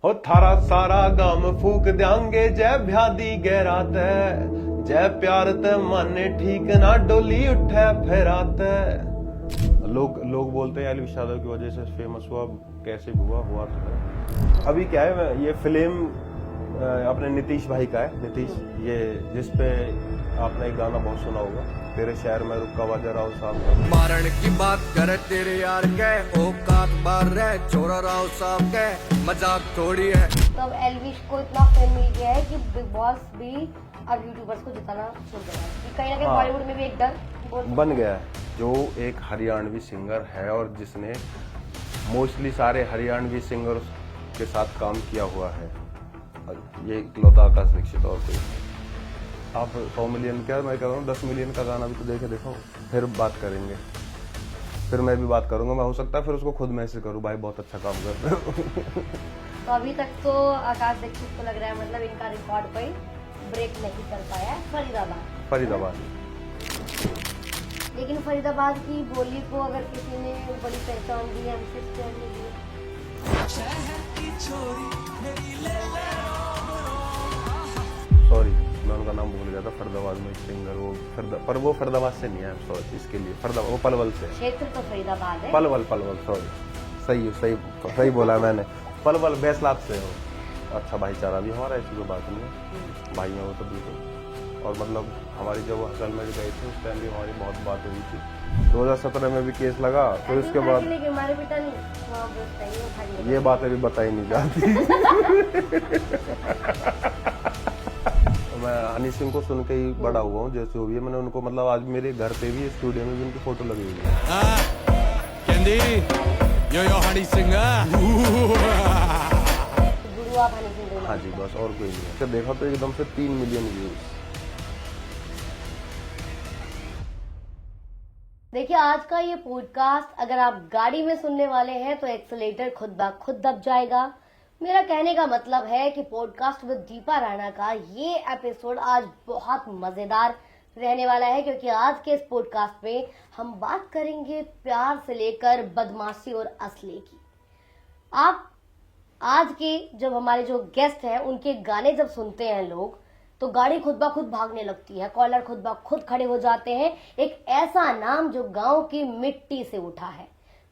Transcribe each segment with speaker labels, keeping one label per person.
Speaker 1: हो थारा सारा गम फूक देंगे जय ब्यादी गहरात है, जय प्यार ते माने ठीक ना डोली उठे फेरात है। लोग बोलते हैं एलविश यादव की वजह से फेमस हुआ, कैसे हुआ तो है। अभी क्या है, ये फिल्म अपने नीतीश भाई का है, नीतीश, ये जिसपे आपने एक गाना बहुत सुना होगा, तेरे शहर में रुका वाजा राव साहब।
Speaker 2: मारण की बात करे तेरे यार के औकात बार रहे छोरा राव साहब के मजाक थोड़ी है।
Speaker 3: तो अब एलविश को इतना फेम मिल गया है कि बिग बॉस भी अब यूट्यूबर्स को जिताना शुरू कर रहा है कि कहीं ना कहीं बॉलीवुड में भी एक डर
Speaker 1: बन गया है। जो एक हरियाणवी सिंगर है और जिसने मोस्टली सारे हरियाणवी सिंगर्स के साथ काम किया हुआ है, ये इकलौता आकाश दीक्षित। और कोई आप 100 मिलियन क्या, मैं कह रहा हूँ 10 मिलियन का गाना भी तो देखे देखो, फिर बात करेंगे, फिर मैं भी बात करूंगा। मैं हो सकता है फिर उसको खुद मैसेज करूँ, भाई बहुत अच्छा काम कर रहे हो।
Speaker 3: तो अभी तक तो आकाश दीक्षित को लग रहा है मतलब इनका रिकॉर्ड कोई ब्रेक नहीं कर पाया है। फरीदाबाद लेकिन फरीदाबाद की बोली को अगर किसी ने बड़ी पहचान दी है,
Speaker 1: सॉरी मैं उनका नाम भूल गया था। फरीदाबाद में सिंगर वो फरीदाबाद से नहीं है, सॉरी इसके लिए। वो पलवल से।
Speaker 3: क्षेत्र तो फरीदाबाद है।
Speaker 1: पलवल सॉरी सही बोला मैंने। पलवल बैसलाब से हो। अच्छा भाईचारा भी हमारा, ऐसी कोई बात नहीं है, भाई हैं वो तो बिल्कुल। और मतलब हमारी जब हसल में गए थे उस टाइम भी हमारी बहुत बात हुई थी। 2017 में भी केस लगा, फिर उसके बाद ये बातें भी बताई नहीं जाती। मैं हनी सिंह को सुन के ही बड़ा हुआ हूँ, जैसे हुई है मैंने उनको, मतलब आज मेरे घर पे भी स्टूडियो में भी उनकी फोटो लगी हुई है।
Speaker 2: यो हनी सिंह।
Speaker 1: हाँ जी, बस और कोई नहीं है। देखा तो एकदम से 3 मिलियन व्यूज।
Speaker 3: देखिए आज का ये पॉडकास्ट अगर आप गाड़ी में सुनने वाले हैं तो एक्सेलेरेटर खुद ब खुद दब जाएगा। मेरा कहने का मतलब है कि पॉडकास्ट विद दीपा राणा का ये एपिसोड आज बहुत मजेदार रहने वाला है, क्योंकि आज के इस पॉडकास्ट में हम बात करेंगे प्यार से लेकर बदमाशी और असली की। आप आज के जब हमारे जो गेस्ट हैं उनके गाने जब सुनते हैं लोग, तो गाड़ी खुद ब खुद भागने लगती है, कॉलर खुद ब खुद खड़े हो जाते हैं। एक ऐसा नाम जो गांव की मिट्टी से उठा है।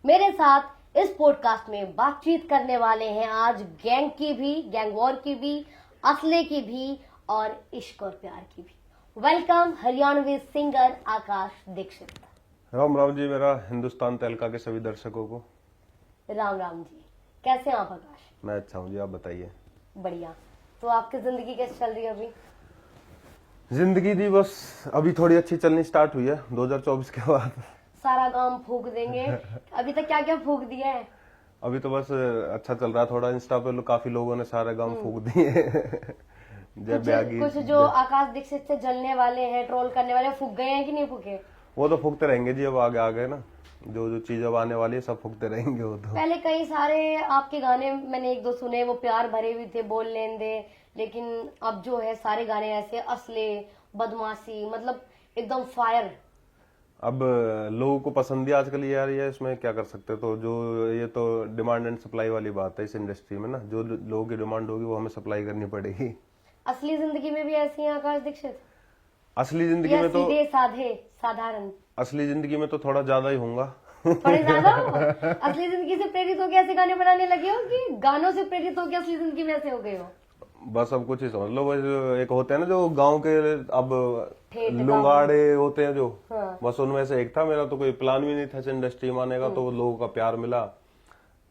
Speaker 3: मेरे साथ इस पॉडकास्ट में बातचीत करने वाले हैं आज गैंग की भी, गैंग वॉर की भी, असले की भी और इश्क और प्यार की भी। वेलकम हरियाणवी सिंगर आकाश दीक्षित।
Speaker 1: राम राम जी मेरा हिंदुस्तान तहलका के सभी दर्शकों को।
Speaker 3: राम राम जी, कैसे हैं आप आकाश?
Speaker 1: मैं अच्छा हूँ जी, आप बताइए।
Speaker 3: बढ़िया। तो आपकी जिंदगी कैसे चल रही है अभी?
Speaker 1: जिंदगी जी बस अभी थोड़ी अच्छी चलनी स्टार्ट हुई है 2024 के बाद।
Speaker 3: सारा काम फूक देंगे। अभी तक क्या क्या फूक दिया है?
Speaker 1: अभी तो बस अच्छा चल रहा है थोड़ा। इंस्टा पे काफी लोगों ने सारे गांव फूक दिए।
Speaker 3: कुछ जो आकाश दीक्षित से जलने वाले हैं, ट्रोल करने वाले, फूक गए हैं कि नहीं फूके?
Speaker 1: वो तो फूकते रहेंगे जी, अब आगे आ गए ना, जो चीज अब आने वाली है सब फूकते रहेंगे वो तो।
Speaker 3: पहले कई सारे आपके गाने मैंने एक दो सुने, वो प्यार भरे भी थे, बोल लेन दे, लेकिन अब जो है सारे गाने ऐसे असले, बदमाशी, मतलब एकदम फायर।
Speaker 1: अब लोगों को पसंद है आजकल यार, ये इसमें क्या कर सकते। तो जो ये तो डिमांड एंड सप्लाई वाली बात है इस इंडस्ट्री में ना, जो लोगों की डिमांड होगी वो हमें सप्लाई करनी पड़ेगी।
Speaker 3: असली जिंदगी में भी ऐसी है आकाश दीक्षित?
Speaker 1: असली जिंदगी में तो
Speaker 3: सीधे साधे साधारण?
Speaker 1: असली जिंदगी में तो थोड़ा ज्यादा ही होऊंगा।
Speaker 3: थोड़े ज्यादा? असली जिंदगी से प्रेरित होकर ऐसे गाने बनाने लगे हो कि गानों से प्रेरित होकर असली जिंदगी में ऐसे हो गए हो?
Speaker 1: बस अब कुछ ही समझ लो। बस एक होते हैं ना जो गांव के अब लुंगाड़े होते हैं जो,
Speaker 3: हाँ।
Speaker 1: बस उनमें से एक था। मेरा तो कोई प्लान भी नहीं था इस इंडस्ट्री में आने का, तो लोगों का प्यार मिला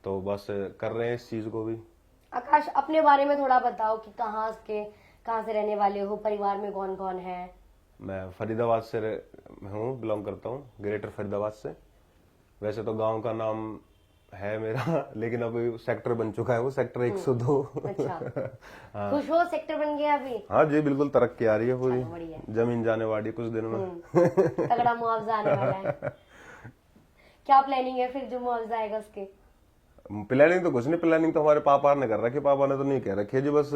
Speaker 1: तो बस कर रहे हैं इस चीज को भी।
Speaker 3: आकाश अपने बारे में थोड़ा बताओ कि कहाँ से रहने वाले हो, परिवार में कौन कौन है?
Speaker 1: मैं फरीदाबाद से हूँ, बिलोंग करता हूँ, ग्रेटर फरीदाबाद से। वैसे तो गांव का नाम है मेरा, लेकिन अभी सेक्टर बन चुका है वो, सेक्टर 102।
Speaker 3: अच्छा।
Speaker 1: हाँ।
Speaker 3: खुश हो सेक्टर बन गया अभी?
Speaker 1: हाँ जी बिल्कुल, तरक्की आ रही है पूरी,
Speaker 3: बढ़िया।
Speaker 1: जमीन जाने वाली कुछ दिन में।
Speaker 3: तगड़ा मुआवजा आने वाला है। क्या प्लानिंग है फिर जो मुआवजा आएगा उसके?
Speaker 1: प्लानिंग तो कुछ नहीं, प्लानिंग तो हमारे पापा ने कर रखी। पापा ने तो नहीं कह रखी है जी, बस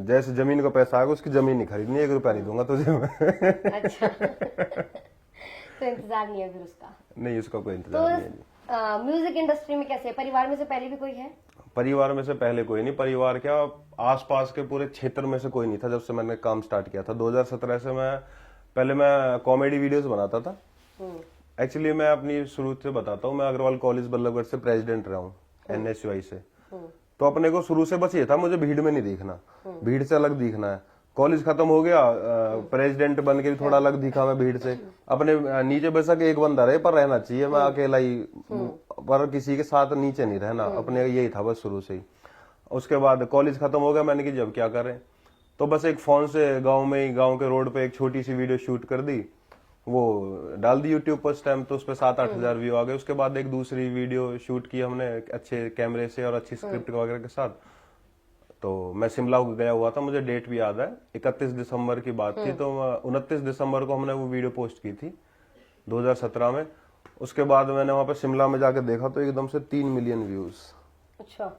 Speaker 1: जैसे जमीन का पैसा आएगा उसकी जमीन नहीं खरीदनी, 1 रुपया नहीं दूंगा तुझे मैं।
Speaker 3: अच्छा। तो इंतजार नहीं है फिर उसका?
Speaker 1: नहीं, उसका कोई इंतजार नहीं है जी।
Speaker 3: म्यूजिक इंडस्ट्री में कैसे, परिवार में से पहले भी कोई है?
Speaker 1: परिवार में से पहले कोई नहीं, परिवार क्या आसपास के पूरे क्षेत्र में से कोई नहीं था जब से मैंने काम स्टार्ट किया था। 2017 से पहले मैं कॉमेडी वीडियोस बनाता था। एक्चुअली मैं अपनी शुरू से बताता हूँ, मैं अग्रवाल कॉलेज बल्लभगढ़ से प्रेसिडेंट रहा हूँ, NSUI से। तो अपने को शुरू से बस ये था, मुझे भीड़ में नहीं दिखना, भीड़ से अलग दिखना है। कॉलेज खत्म हो गया, प्रेसिडेंट बन के भी थोड़ा अलग दिखा मैं भीड़ से। अपने नीचे बेशक एक बंदा रहे पर रहना चाहिए, मैं अकेला ही, पर किसी के साथ नीचे नहीं रहना, अपने यही था बस शुरू से ही। उसके बाद कॉलेज खत्म हो गया, मैंने कि जब क्या करें, तो बस एक फोन से गांव में ही, गांव के रोड पे एक छोटी सी वीडियो शूट कर दी, वो डाल दी यूट्यूब पर। उस टाइम तो उस पर 7-8 हजार व्यू आ गए। उसके बाद एक दूसरी वीडियो शूट की हमने अच्छे कैमरे से और अच्छी स्क्रिप्ट वगैरह के साथ। तो मैं शिमला गया हुआ था, मुझे डेट भी याद है, 31 दिसंबर की बात थी। तो 29 दिसंबर को हमने वो वीडियो पोस्ट की थी 2017 में। उसके बाद मैंने वहां पे शिमला में जाके देखा तो एकदम से 3 मिलियन व्यूज।
Speaker 3: अच्छा।